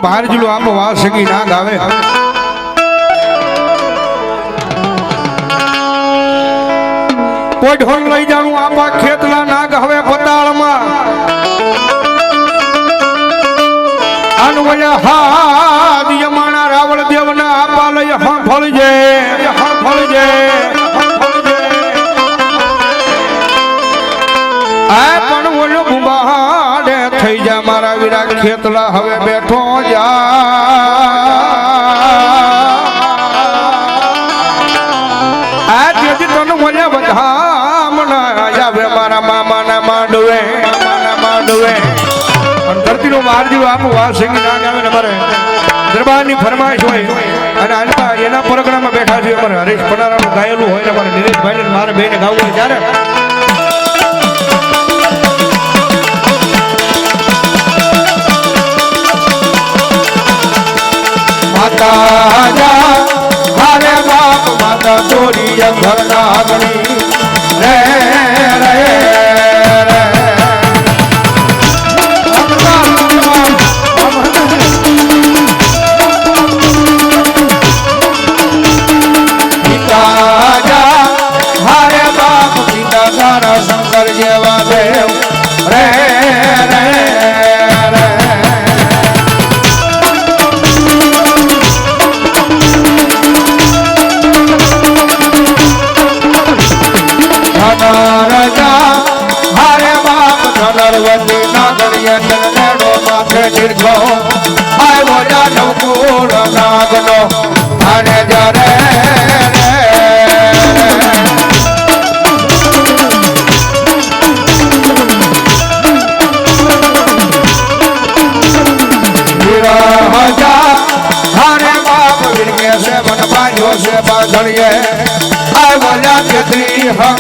બહાર જુલો આપ વાસ સગી ના ગાવે કોઈ ઢોલ લઈ જાણું આપા ખેતલા નાગ હવે પતાળમાં અનવયા હાદ યમાણા રાવળ દેવના આપા લઈ ફળજે ફળજે આ પણ ઓલો ગુંબાડે થઈ જા મારા વીરા ખેતલા હવે બેઠો જા આ જેથી તને મને બધા આવે મારા મામાના માંડવે ધરતી નો બહાર જેવો આપું વાત સંગીત ના ગાવે ને અમારે દરબારની ફરમાઈશ હોય અને એના પ્રોગ્રામમાં બેઠા છે અમારે હરેશ પનારાનું ગાયેલું હોય ને અમારે નિલેશભાઈ મારે બેને ગાવું હોય ત્યારે માતા જા હારે બાપ માતા ચોરી ઘરના આગળી રે રે શંકર જેવા દેવ રે રે હારે બાપ ધનરવતી નાગરિય ચરણેડો માથે દીર્ઘો આવ્યો જાનવ કુળ નાગનો અને જરે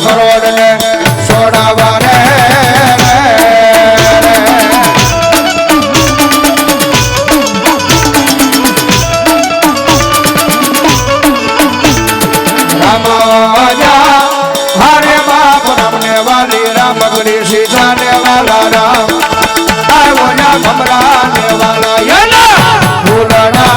કરોડ ને સોડાવા રે રામાજા હારે બાપ રામને વાલી રામગડી સીતા ને વાલા રામ આવ્યા ભમરા ને વાલા યના ભૂલના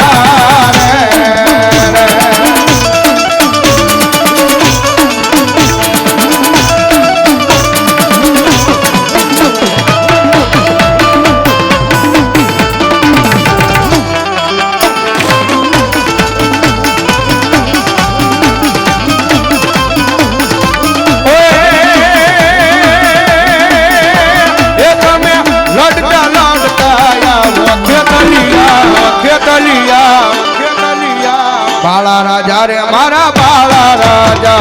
બાળા રાજા રે મારા બાળા રાજા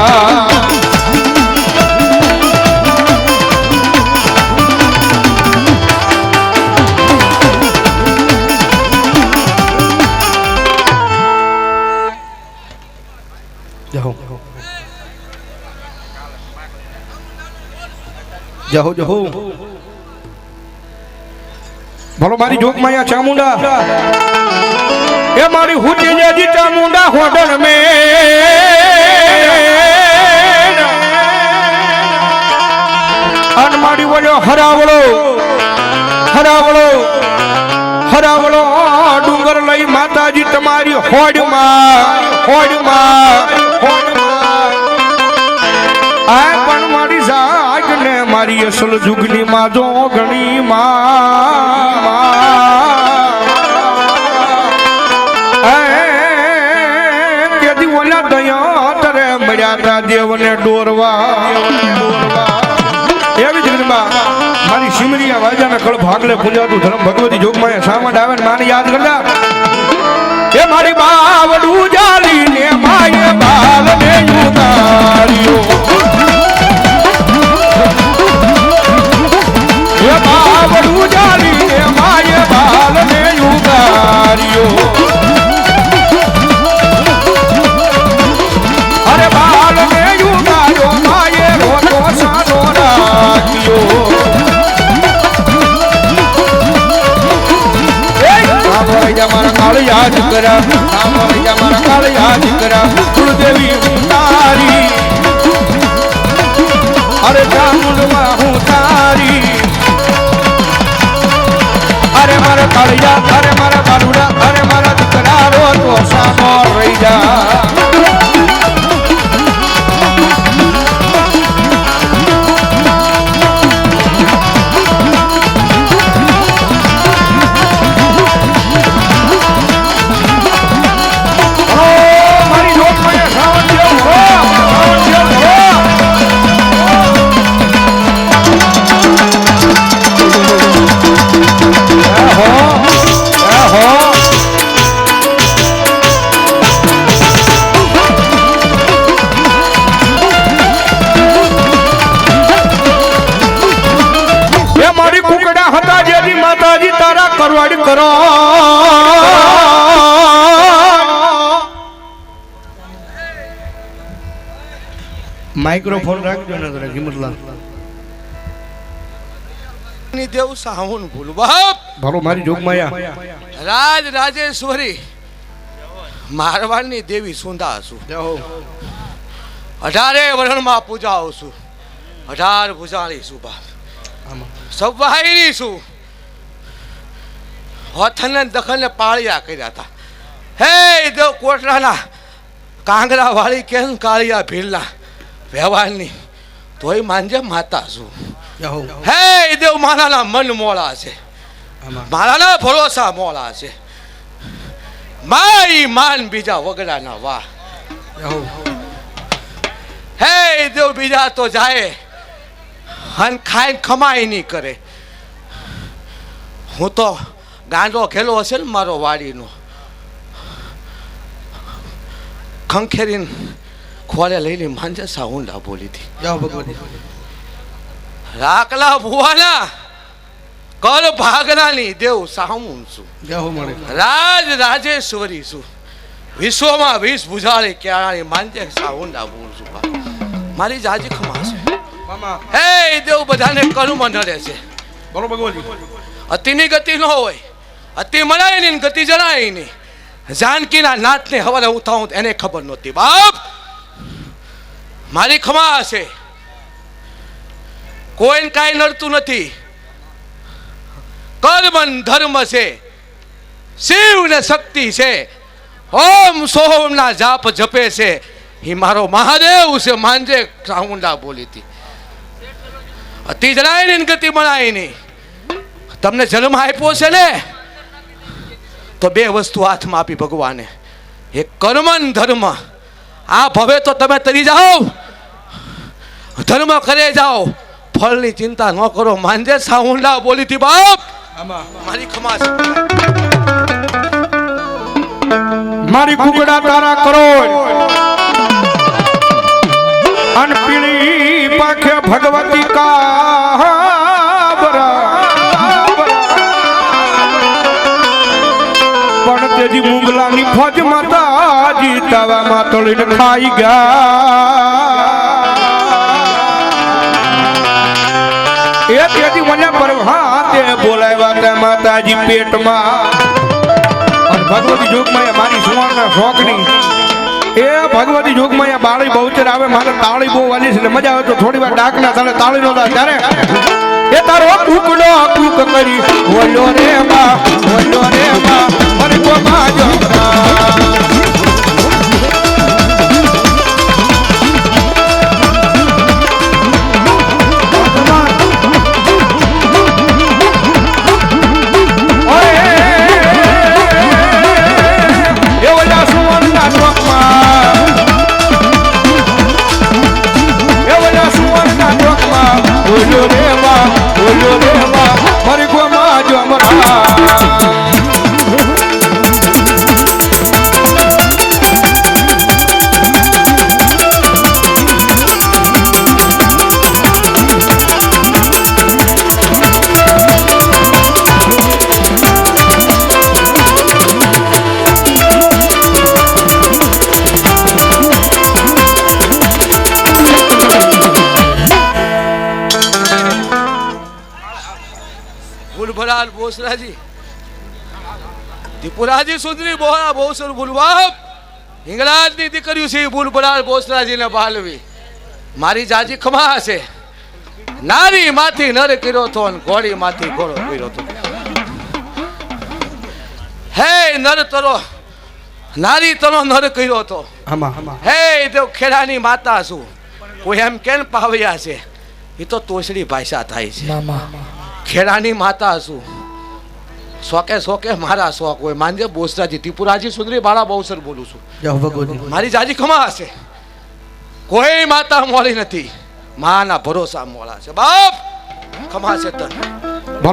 જહો જહો બોલો મારી જોક માયા ચામુંડા ये मारी हुटी जी चामुंडा होटल में अनमारी बोलो हरावलो हरावलो हरावलो डूंगर लई माताजी तुम्हारी होड़ में आ पण मारी जाग ने मारी असल जुगनी माजो गणी देव ने डोरवा मारी सिमरिया वाजा ने कल भागले पूजा तू धर्म भगवती जोग माया सामने आवे माने याद करला ए मारी बावडू जाली ने माये बाल ने उतारियो ए बावडू जाली ने माये बाल ने उतारियो अरे बाल ने उतारो माये रोतो सानो राखियो हमारा काल याद करा हमारा काल याद करा कुलदेवी तारी अरे चामुंडवा हूँ तारी अरे मारा काल याद अरे मारा રૂડા અરે મારા દીકરા રો તો સામો રહી જા કરવાડી કરો માઇક્રોફોન રાખજો ને જરા હિંમતલાલ ની દેવ સાહુન ભૂલ બાપ ભલો મારી જોગમાયા રાજ રાજેશ્વરી મારવાડની દેવી સુંદા છું 18 વર્ષમાં પૂજાઓ છું 18 ભુજાળી છું બાપ સવાઈની છું હોથને દખલને પાળિયા કર્યા હતા હે દેવ કોટલાના કાંગરા વાળી કેમ કાળિયા ભીલના વ્યવહારની તોય માનજે માતા છું હે દેવ મારાના મન મોળા છે મારાના ભરોસા મોળા છે માઈ માન બીજા વગડાના વાહ હે દેવ બીજા તો જાય હન ખાઈને ખમાઈ નહીં કરે હું તો ગાંડો ખેલો હશે ને મારો વાડીનો ખંખેરીને ખોળે લઈને માંજે સાઉન્ડા બોલી હતી જાઓ ભગવતી રાખલા ભુવાના કર ભાગનાની દેવ સામું છું જાઓ મળે રાજ રાજેશ્વરી છું વિશ્વમાં 20 ભુજાળી ક્યારાની માંજે સાઉન્ડા બોલું છું મારી જાજી ખમા છે મામા હે દેવ બધાને કર્મ નડે છે બોલો ભગવતી અતિની ગતિ ન હોય અતિ મનાય નહીં ગતિ જણાય નહીં જાનકીના નાથને હવારે ઉઠાવું એને ખબર નહોતી બાપ મારી ખમા છે કોઈને કાંઈ નડતું નથી કર્મ ધર્મ છે શિવ ને શક્તિ છે ઓમ સોમના જાપ જપે છે એ મારો મહાદેવ છે માંજે ચામુંડા બોલી હતી અતિ જણાય નહીં ગતિ મનાય નહીં તમને જન્મ આપ્યો છે ને તો 2 વસ્તુ હાથમાં આપી ભગવાને એક કર્મ ને ધર્મ આ ભવે તો તમે તરી જાઓ ધર્મ કરે જાઓ ફળની ચિંતા ન કરો માંજે સાઉન્ડા બોલી હતી બાપ મારી ખમા છે મારી કુકડા તારા કરો અન પીળી પાખે ભગવતી કા પણ તેજી મુગલાની ફોજ માતાજી તવામાં તળીને ખાઈ ગયા એ તેજી મને પરભાતે બોલાવ્યા તે માતાજી પેટમાં અને ભગવતી જોગમાં મારી સુવર્ણ શોખની એ ભગવતી જોગમાં બાળી બહુચર આવે મારે તાળી બહુ વાલી છે મજા આવે તો થોડી વાર ડાકના તારે તાળી નો ત્યારે એ તારો કુકડો કુક કરી બોલો રે બા મને કો બાજો મારી કો બાજો મરા ભૂલભરાલ બોસરાજી ત્રિપુરાજી સુંદરી બોહરા બોસર ભૂલવાપ હિંગળાજની દીકરીઓ છે ભૂલભરાલ બોસરાજીને બાલવી મારી જાજી ખમા છે નારી માંથી નર કર્યો તો અને ઘોડી માંથી ઘોડો કર્યો તો હે નર તરો નારી તરો નર કર્યો હતો. આમાં હે દેવ ખેડાની માતા છું. કોઈ એમ કેમ પાવ્યા છે એ તો તોછડી ભાષા થાય છે. ખેડાની માતા છું. શોકે શોકે મારા શોખ હોય. માંજે બોસરાજી ત્રિપુરાજી સુંદરી બાળા બહુસર બોલું છું. જય ભગવતી. મારી જાજી ખમા હશે. કોઈ માતા મોળી નથી. માના ભરોસા મોળા છે. બાપ ખમા છે તને.